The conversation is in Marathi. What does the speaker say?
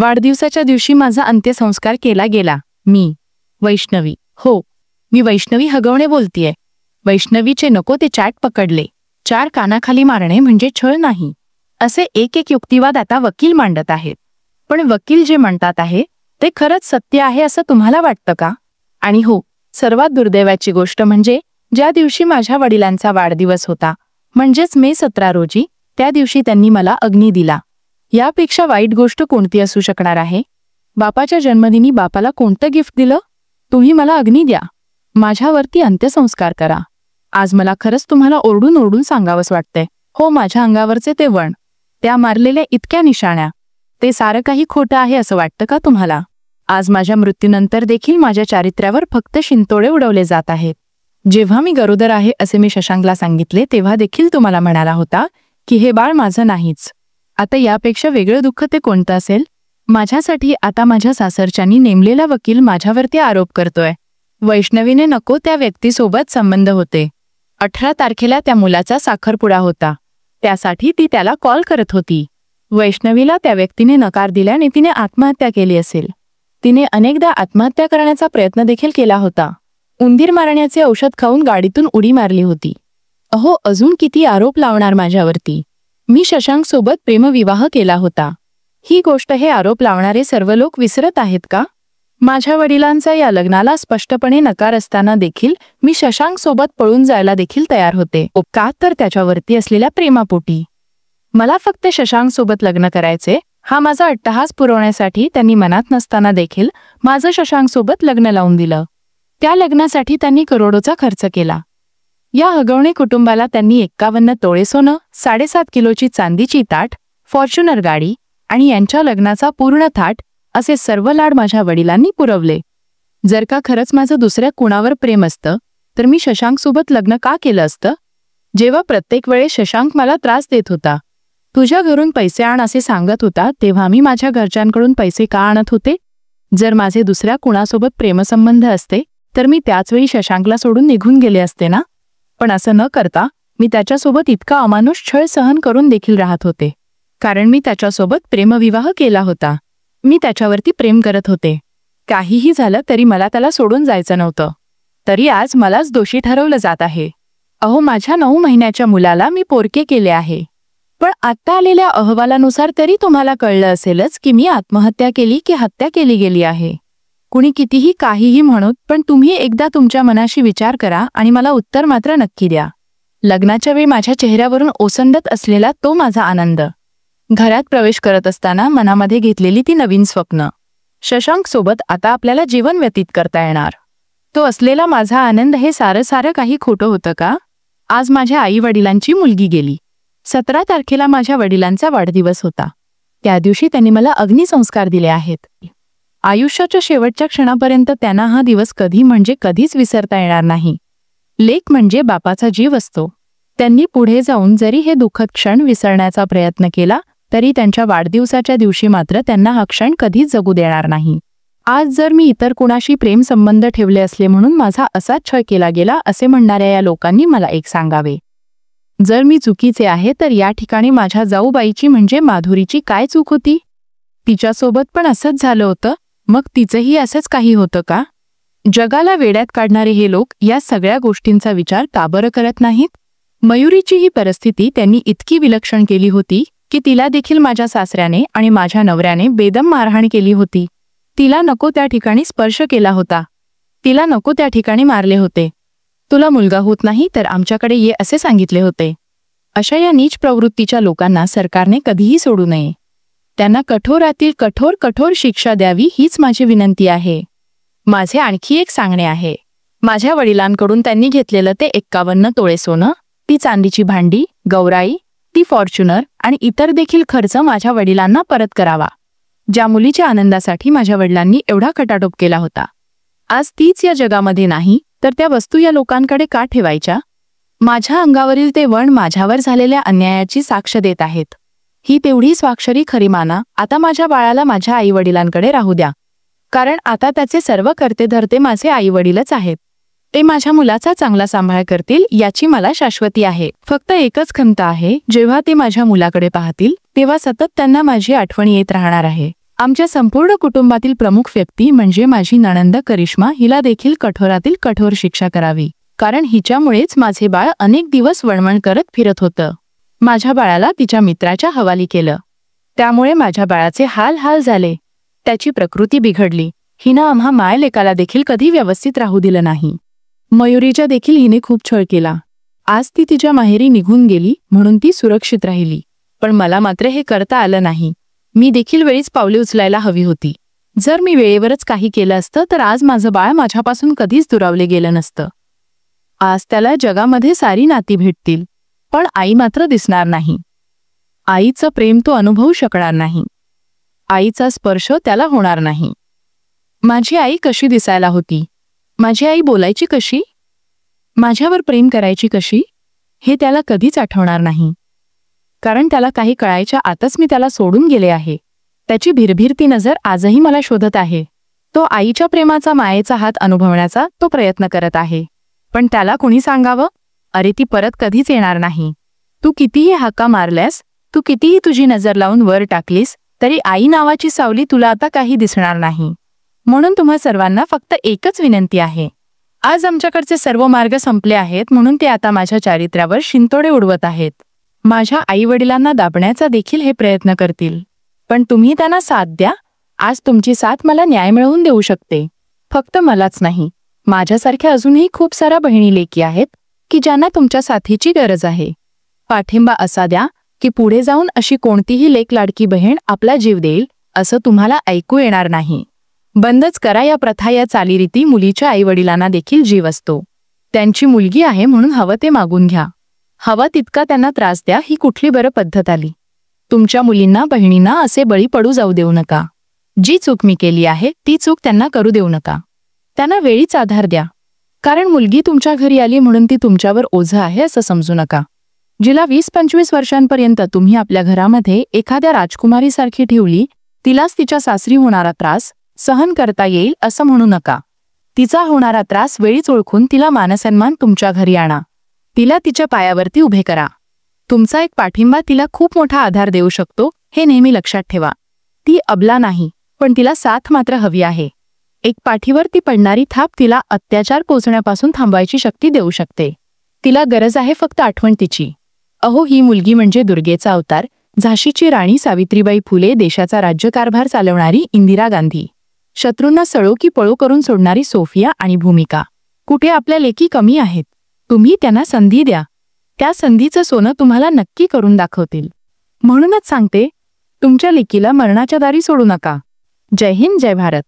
वाढदिवसाच्या दिवशी माझा अंत्यसंस्कार केला गेला. मी वैष्णवी. हो, मी वैष्णवी हगवणे बोलतीये. वैष्णवीचे नको ते चॅट पकडले. 4 कानाखाली मारणे म्हणजे छळ नाही, असे एक युक्तिवाद आता वकील मांडत आहेत. पण वकील जे म्हणतात आहे ते खरंच सत्य आहे असं तुम्हाला वाटतं का? आणि हो, सर्वात दुर्दैवाची गोष्ट म्हणजे ज्या दिवशी माझ्या वडिलांचा वाढदिवस होता, म्हणजेच मे 17 रोजी, त्या दिवशी त्यांनी मला अग्नी दिला. यापेक्षा वाईट गोष्ट कोणती असू शकणार आहे? बापाच्या जन्मदिनी बापाला कोणतं गिफ्ट दिलं? तुम्ही मला अग्नी द्या, माझ्यावरती अंत्यसंस्कार करा. आज मला खरंच तुम्हाला ओरडून ओरडून सांगावंच वाटतंय. हो, माझ्या अंगावरचे ते वण, त्या मारलेल्या इतक्या निशाण्या, ते सारं काही खोटं आहे असं वाटतं का तुम्हाला? आज माझ्या मृत्यूनंतर देखील माझ्या चारित्र्यावर फक्त शिंतोडे उडवले जात आहेत. जेव्हा मी गरोदर आहे असे मी शशांकला सांगितले तेव्हा देखील तुम्हाला म्हणाला होता की हे बाळ माझं नाहीच. आता यापेक्षा वेगळं दुःख ते कोणतं असेल? माझ्यासाठी आता माझ्या सासरच्यांनी नेमलेला वकील माझ्यावरती आरोप करतोय. वैष्णवीने नको त्या व्यक्तीसोबत संबंध होते. 18 तारखेला त्या मुलाचा साखरपुडा होता, त्यासाठी ती त्याला कॉल करत होती. वैष्णवीला त्या व्यक्तीने नकार दिल्याने तिने आत्महत्या केली असेल. तिने अनेकदा आत्महत्या करण्याचा प्रयत्न देखील केला होता. उंदीर मारण्याचे औषध खाऊन गाडीतून उडी मारली होती. अहो, अजून किती आरोप लावणार माझ्यावरती? मी शशांकसोबत प्रेमविवाह केला होता. ही गोष्ट हे आरोप लावणारे सर्व लोक विसरत आहेत का? माझ्या वडिलांचा या लग्नाला स्पष्टपणे नकार असताना देखील मी शशांकसोबत पळून जायला देखील तयार होते. का तर त्याच्यावरती असलेल्या प्रेमापोटी. मला फक्त शशांकसोबत लग्न करायचे हा माझा अट्टहास पुरवण्यासाठी त्यांनी मनात नसताना देखील माझं शशांकसोबत लग्न लावून दिलं. त्या लग्नासाठी त्यांनी करोडोचा खर्च केला. या हगवणे कुटुंबाला त्यांनी 51 तोळे सोनं, 7.5 किलोची चांदीची ताट, फॉर्च्युनर गाडी आणि यांच्या लग्नाचा पूर्ण थाट असे सर्व लाड माझ्या वडिलांनी पुरवले. जर का खरंच माझं दुसऱ्या कुणावर प्रेम असतं तर मी शशांकसोबत लग्न का केलं असतं? जेव्हा प्रत्येक वेळेस शशांक मला त्रास देत होता, तुझ्या घरून पैसे आण असे सांगत होता, तेव्हा मी माझ्या घरच्यांकडून पैसे का आणत होते? जर माझे दुसऱ्या कुणासोबत प्रेमसंबंध असते तर मी त्याच वेळी शशांकला सोडून निघून गेले असते ना. पण असं न करता मी त्याच्यासोबत इतका अमानुष छळ सहन करून देखील राहत होते, कारण मी त्याच्यासोबत प्रेमविवाह केला होता. मी त्याच्यावरती प्रेम करत होते. काहीही झालं तरी मला त्याला सोडून जायचं नव्हतं. तरी आज मलाच दोषी ठरवलं जात आहे. अहो, माझ्या 9 महिन्याच्या मुलाला मी पोरके केले आहे. पण आता आलेल्या अहवालानुसार तरी तुम्हाला कळलं असेलच की मी आत्महत्या केली की हत्या केली गेली आहे. कुणी कितीही काहीही म्हणोत, पण तुम्ही एकदा तुमच्या मनाशी विचार करा आणि मला उत्तर मात्र नक्की द्या. लग्नाच्या वेळी माझ्या चेहऱ्यावरून ओसंडत असलेला तो माझा आनंद, घरात प्रवेश करत असताना मनामध्ये घेतलेली ती नवीन स्वप्न, शशांक सोबत आता आपल्याला जीवन व्यतीत करता येणार, तो असलेला माझा आनंद, हे सारं काही खोटं होतं का? आज माझ्या आई वडिलांची मुलगी गेली. 17 तारखेला माझ्या वडिलांचा वाढदिवस होता. त्या दिवशी त्यांनी मला अग्निसंस्कार दिले आहेत. आयुष्याच्या शेवटच्या क्षणापर्यंत त्यांना हा दिवस कधी म्हणजे कधीच विसरता येणार नाही. लेक म्हणजे बापाचा जीव असतो. त्यांनी पुढे जाऊन जरी हे दुःखद क्षण विसरण्याचा प्रयत्न केला तरी त्यांच्या वाढदिवसाच्या दिवशी मात्र त्यांना हा क्षण कधीच जगू देणार नाही. आज जर मी इतर कुणाशी प्रेम संबंध ठेवले असले म्हणून माझा असाच छळ केला गेला असे म्हणणाऱ्या या लोकांनी मला एक सांगावे. जर मी चुकीचे आहे तर या ठिकाणी माझ्या जाऊबाईची म्हणजे माधुरीची काय चूक होती? तिच्यासोबत पण असंच झालं होतं, मग तिचंही असंच काही होतं का? जगाला वेड्यात काढणारे हे लोक या सगळ्या गोष्टींचा विचार का बरं करत नाहीत? मयुरीची ही परिस्थिती त्यांनी इतकी विलक्षण केली होती की तिला देखील माझ्या सासऱ्याने आणि माझ्या नवऱ्याने बेदम मारहाण केली होती. तिला नको त्या ठिकाणी स्पर्श केला होता. तिला नको त्या ठिकाणी मारले होते. तुला मुलगा होत नाही तर आमच्याकडे ये असे सांगितले होते. अशा या नीच प्रवृत्तीच्या लोकांना सरकारने कधीही सोडू नये. त्यांना कठोरातील कठोर शिक्षा द्यावी हीच माझी विनंती आहे. माझे आणखी एक सांगणे आहे. माझ्या वडिलांकडून त्यांनी घेतलेलं ते 51 तोळे सोनं, ती चांदीची भांडी, गौराई, ती फॉर्च्युनर आणि इतर देखील खर्च माझ्या वडिलांना परत करावा. ज्या मुलीच्या आनंदासाठी माझ्या वडिलांनी एवढा खटाटोप केला होता, आज तीच या जगामध्ये नाही तर त्या वस्तू या लोकांकडे का ठेवायच्या? माझ्या अंगावरील ते वण माझ्यावर झालेल्या अन्यायाची साक्ष देत आहेत. ही तेवढी स्वाक्षरी खरी माना. आता माझ्या बाळाला माझ्या आई वडिलांकडे राहू द्या, कारण आता त्याचे सर्व करते धरते माझे आई वडीलच आहेत. ते माझ्या मुलाचा चांगला सांभाळ करतील याची मला शाश्वती आहे. फक्त एकच खंत आहे, जेव्हा ते माझ्या मुलाकडे पाहतील तेव्हा सतत त्यांना माझी आठवण येत राहणार आहे. आमच्या संपूर्ण कुटुंबातील प्रमुख व्यक्ती म्हणजे माझी नणंद करिश्मा हिला देखील कठोरातील कठोर शिक्षा करावी, कारण हिच्यामुळेच माझे बाळ अनेक दिवस वणवण करत फिरत होतं. माझ्या बाळाला तिच्या मित्राच्या हवाली केलं. त्यामुळे माझ्या बाळाचे हाल झाले. त्याची प्रकृती बिघडली. हिनं आम्हा मायलेकाला देखील कधी व्यवस्थित राहू दिलं नाही. मयुरीच्या देखील हिने खूप छळ केला. आज ती तिच्या माहेरी निघून गेली म्हणून ती सुरक्षित राहिली, पण मला मात्र हे करता आलं नाही. मी देखील वेळीच पावले उचलायला हवी होती. जर मी वेळेवरच काही केलं असतं तर आज माझं बाळ माझ्यापासून कधीच दुरावले गेलं नसतं. आज त्याला जगामध्ये सारी नाती भेटतील, पण आई मात्र दिसणार नाही. आईचं प्रेम तो अनुभवू शकणार नाही. आईचा स्पर्श त्याला होणार नाही. माझी आई कशी दिसायला होती, माझी आई बोलायची कशी, माझ्यावर प्रेम करायची कशी, हे त्याला कधीच आठवणार नाही. कारण त्याला काही कळायच्या आतच मी त्याला सोडून गेले आहे. त्याची भिरभिरती नजर आजही मला शोधत आहे. तो आईच्या प्रेमाचा मायेचा हात अनुभवण्याचा तो प्रयत्न करत आहे. पण त्याला कोणी सांगावं, अरे ती परत कधीच येणार नाही. तू कितीही हाका मारल्यास, तू कितीही तुझी नजर लावून वर टाकलीस तरी आई नावाची सावली तुला आता काही दिसणार नाही. म्हणून तुम्हा सर्वांना फक्त एकच विनंती आहे. आज आमच्याकडचे सर्व मार्ग संपले आहेत म्हणून ते आता माझ्या चारित्र्यावर शिंतोडे उडवत आहेत. माझ्या आईवडिलांना दाबण्याचा देखील हे प्रयत्न करतील, पण तुम्ही त्यांना साथ द्या. आज तुमची साथ मला न्याय मिळवून देऊ शकते. फक्त मलाच नाही, माझ्यासारख्या अजूनही खूप साऱ्या बहिणी लेकी आहेत की ज्यांना तुमच्या साथीची गरज आहे. पाठिंबा असा द्या की पुढे जाऊन अशी कोणतीही लेक लाडकी बहीण आपला जीव देईल असं तुम्हाला ऐकू येणार नाही. बंदच करा या प्रथा, या चालीरीती. मुलीच्या आईवडिलांना देखील जीव असतो. त्यांची मुलगी आहे म्हणून हवं ते मागून घ्या, हवा तितका त्यांना त्रास द्या. ही कुठली बरं पद्धत आली? तुमच्या मुलींना बहिणींना असे बळी पडू जाऊ देऊ नका. जी चूक मी केली आहे ती चूक त्यांना करू देऊ नका. त्यांना वेळीच आधार द्या, कारण मुलगी तुमच्या घरी आली म्हणून ती तुमच्यावर ओझं आहे असं समजू नका. जिला 20-25 वर्षांपर्यंत तुम्ही आपल्या घरामध्ये एखाद्या राजकुमारीसारखी ठेवली, तिलाच तिच्या सासरी होणारा त्रास सहन करता येईल असं म्हणू नका. तिचा होणारा त्रास वेळीच ओळखून तिला मानसन्मान तुमच्या घरी आणा. तिला तिच्या पायावरती उभे करा. तुमचा एक पाठिंबा तिला खूप मोठा आधार देऊ शकतो, हे नेहमी लक्षात ठेवा. ती अबला नाही, पण तिला साथ मात्र हवी आहे. एक पाठीवर ती पडणारी थाप तिला अत्याचार पोचण्यापासून थांबवायची शक्ती देऊ शकते. तिला गरज आहे फक्त आठवण तिची. अहो, ही मुलगी म्हणजे दुर्गेचा अवतार, झाशीची राणी सावित्रीबाई फुले, देशाचा राज्यकारभार चालवणारी इंदिरा गांधी, शत्रूंना सळो की पळो करून सोडणारी सोफिया आणि भूमिका. कुठे आपल्या लेकी कमी आहेत? तुम्ही त्यांना संधी द्या. त्या संधीचं सोनं तुम्हाला नक्की करून दाखवतील. म्हणूनच सांगते, तुमच्या लेकीला मरणाच्या दारी सोडू नका. जय हिंद, जय भारत.